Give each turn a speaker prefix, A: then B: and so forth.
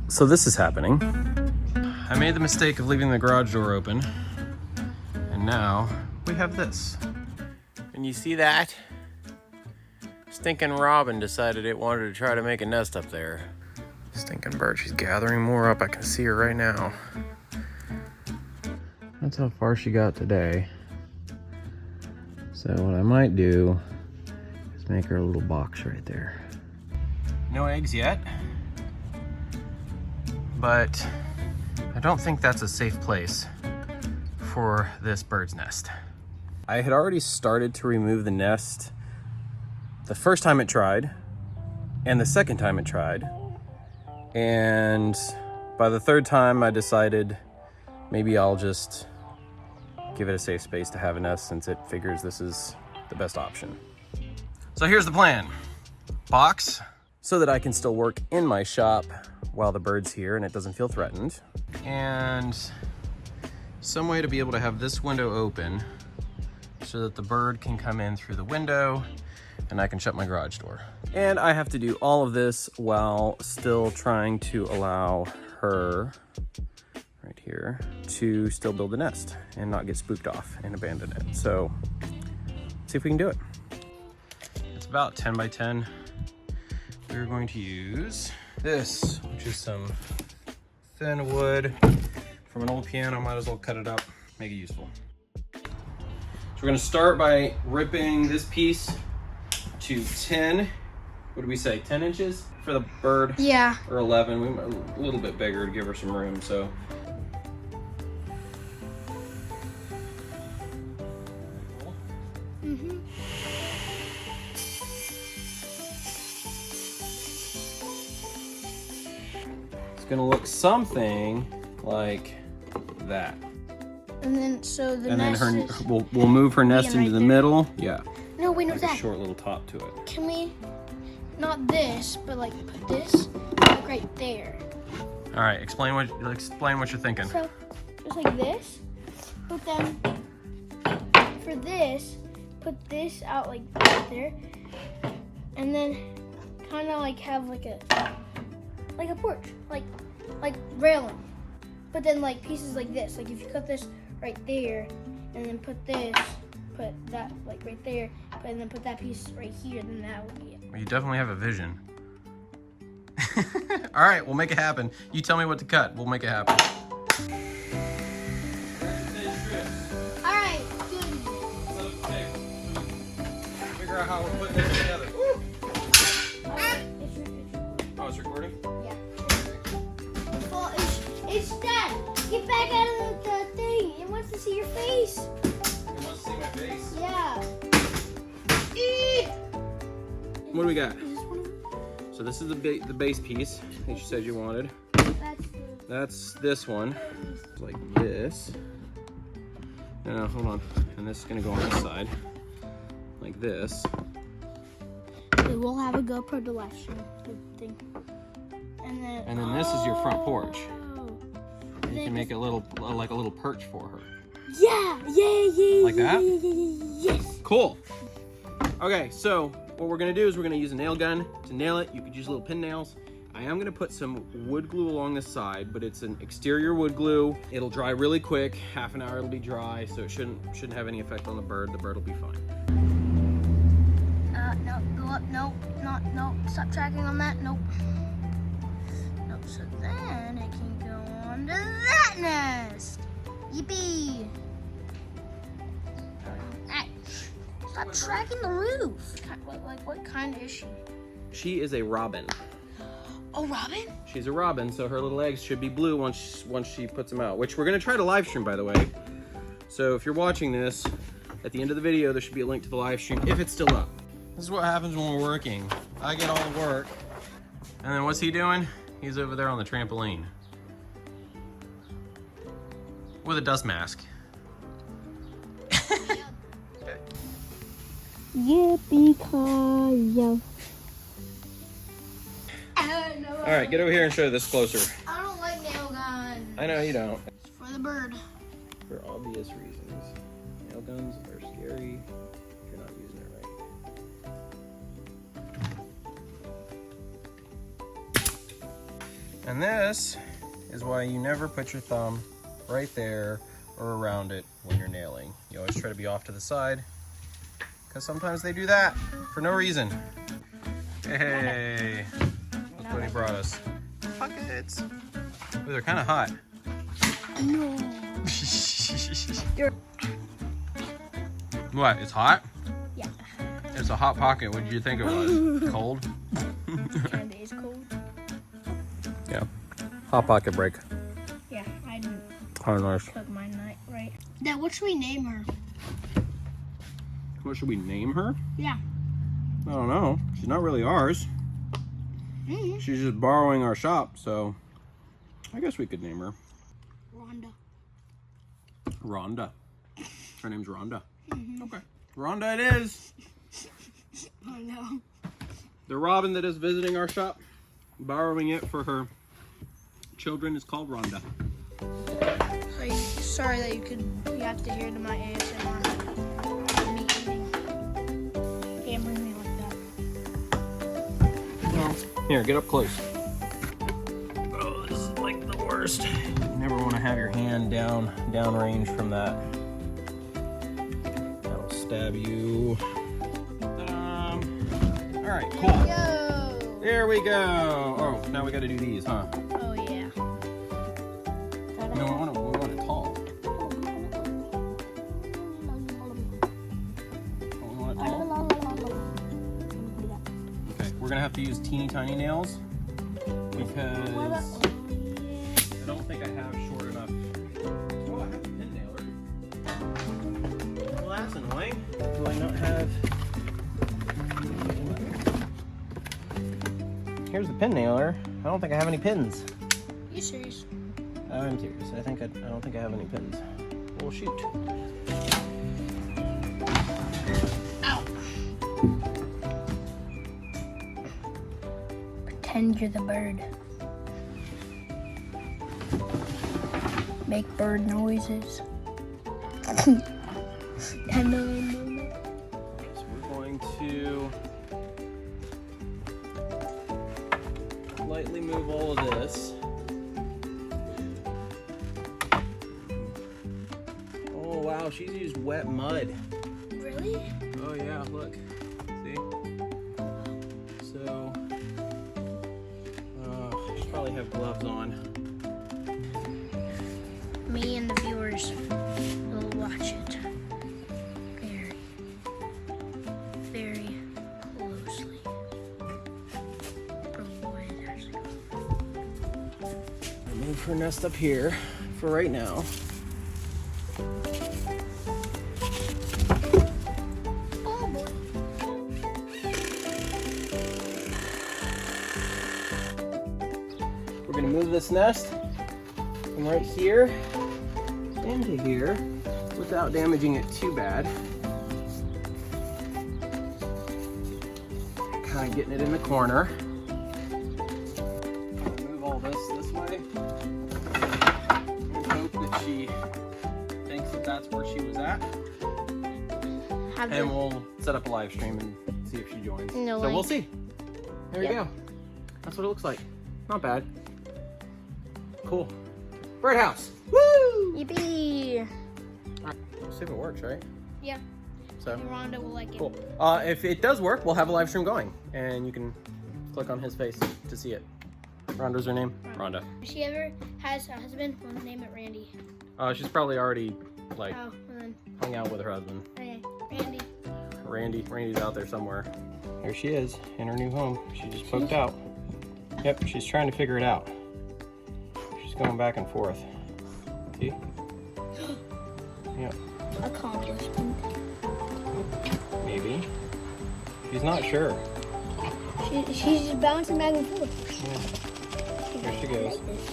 A: So this is happening. I made the mistake of leaving the garage door open, and now we have this. And you see that? Stinking robin decided it wanted to try to make a nest up there. Stinking bird, she's gathering more up. I can see her right now. That's how far she got today. So what I might do is make her a little box right there. No eggs yet, but I don't think that's a safe place for this bird's nest. I had already started to remove the nest the first time it tried and the second time it tried. And by the third time I decided maybe I'll just give it a safe space to have a nest since it figures this is the best option. So here's the plan. Box, so that I can still work in my shop while the bird's here and it doesn't feel threatened. And some way to be able to have this window open so that the bird can come in through the window and I can shut my garage door. And I have to do all of this while still trying to allow her, right here, to still build a nest and not get spooked off and abandon it. So, let's see if we can do it. It's about 10 by 10. We're going to use this, which is some thin wood from an old piano. Might as well cut it up, make it useful. So we're gonna start by ripping this piece to 10, what do we say, 10 inches for the bird?
B: Yeah.
A: Or 11, we might a little bit bigger to give her some room, so.
B: Mm-hmm.
A: It's gonna look something like that.
B: And then, so the
A: And then
B: nest
A: her,
B: is...
A: we'll move her nest
B: right
A: into the
B: there?
A: middle. Yeah,
B: No, wait, no,
A: like a
B: Dad.
A: short little top to it.
B: Can we, not this, but like put this like right there.
A: All right, explain what you're thinking.
B: So, just like this, but then for this, put this out like there, and then kind of like have like a porch, like railing, but then like pieces like this. Like if you cut this right there, and then put that like right there, and then put that piece right here, then that would be it.
A: You definitely have a vision. All right, we'll make it happen. You tell me what to cut. We'll make it happen.
B: All right, good.
A: Figure out how we're putting this together. Oh, it's recording?
B: Yeah. Well, it's dead. Get back out of the thing. It wants to see your face.
A: It wants to see my face.
B: Yeah.
A: What do we got?
B: Is this one?
A: So this is the base piece that you said you wanted. That's this one. It's like this. No, hold on. And this is gonna go on this side. Like this.
B: We will have a GoPro to live stream the thing. And then
A: this is your front porch.
B: Oh.
A: And you can make a little, like a little perch for her.
B: Yeah.
A: Like that?
B: Yes.
A: Cool. Okay, so what we're gonna do is we're gonna use a nail gun to nail it. You could use little pin nails. I am gonna put some wood glue along the side, but it's an exterior wood glue. It'll dry really quick. Half an hour it'll be dry, so it shouldn't have any effect on the bird. The bird will be fine.
B: No, go up. No, no. Stop tracking on that. Nope. Nope. So then it can go on to that nest. Yippee. Hey, stop tracking the roof. What kind is she?
A: She is a robin.
B: Oh, Robin?
A: She's a robin, so her little eggs should be blue once she puts them out, which we're gonna try to live stream, by the way. So if you're watching this, at the end of the video, there should be a link to the live stream if it's still up. This is what happens when we're working. I get all the work, and then what's he doing? He's over there on the trampoline with a dust mask.
B: Yippee-ki-yo.
A: All right, get over here and show this closer.
B: I don't like nail guns.
A: I know you don't.
B: It's for the bird.
A: For obvious reasons. Nail guns are scary if you're not using it right. And this is why you never put your thumb right there or around it when you're nailing. You always try to be off to the side, because sometimes they do that for no reason. Hey, look what he brought us. Buckets. Ooh, they're kind of hot.
B: No.
A: What, it's hot?
B: Yeah.
A: It's a hot pocket. What did you think it was? Cold?
B: And it is cold.
A: Yeah. Hot pocket break.
B: Yeah, I didn't
A: Oh, nice.
B: cook mine right. Dad, what should we name her?
A: What should we name her?
B: Yeah.
A: I don't know. She's not really ours.
B: Mm-hmm.
A: She's just borrowing our shop, so I guess we could name her
B: Rhonda.
A: Rhonda. Her name's Rhonda.
B: Mm-hmm.
A: Okay. Rhonda it is.
B: Oh no.
A: The Robin that is visiting our shop, borrowing it for her children, is called Rhonda.
B: Sorry that you have to hear to my ASMR. Me eating. Can't bring me like that.
A: Well, here, get up close. Oh, this is like the worst. You never want to have your hand downrange from that. That'll stab you. All right, cool.
B: Yo.
A: There we go. Oh, now we got to do these, huh?
B: Oh yeah.
A: No, we want it tall. Oh, we want it tall? Okay, we're gonna have to use teeny tiny nails because I don't think I have short enough. Oh, I have a pin nailer. Well, that's annoying. Do I not have? Here's the pin nailer. I don't think I have any pins.
B: You serious?
A: I'm serious. I don't think I have any pins. Well, shoot.
B: Ow. Pretend you're the bird. Make bird noises. And
A: So we're going to lightly move all of this. Oh wow, she's used wet mud.
B: Really?
A: Oh yeah, look. See? So, I should probably have gloves on.
B: Me and the viewers will watch it very closely.
A: I'll move her nest up here for right now.
B: Oh boy.
A: We're gonna move this nest from right here into here without damaging it too bad. Kind of getting it in the corner. Move all this way. And hope that she thinks that that's where she was at. And we'll set up a live stream and see if she joins.
B: No
A: so
B: way.
A: we'll see. There you
B: Yeah.
A: go. That's what it looks like. Not bad. Cool. Birdhouse. Woo!
B: Yippee!
A: We'll see if it works, right?
B: Yeah.
A: So
B: Rhonda will like it.
A: cool. If it does work, we'll have a live stream going, and you can click on his face to see it. Rhonda's her name. Rhonda.
B: If she ever has a husband, we'll name it Randy.
A: She's probably already like
B: Oh, and then
A: hung out with her husband.
B: okay, Randy.
A: Randy's out there somewhere. There she is in her new home. She just poked out. Yep, she's trying to figure it out. She's going back and forth. See? Yep.
B: Accomplishment.
A: Maybe. She's not sure.
B: She's just bouncing back and forth.
A: Yeah. There she goes.
B: Like this.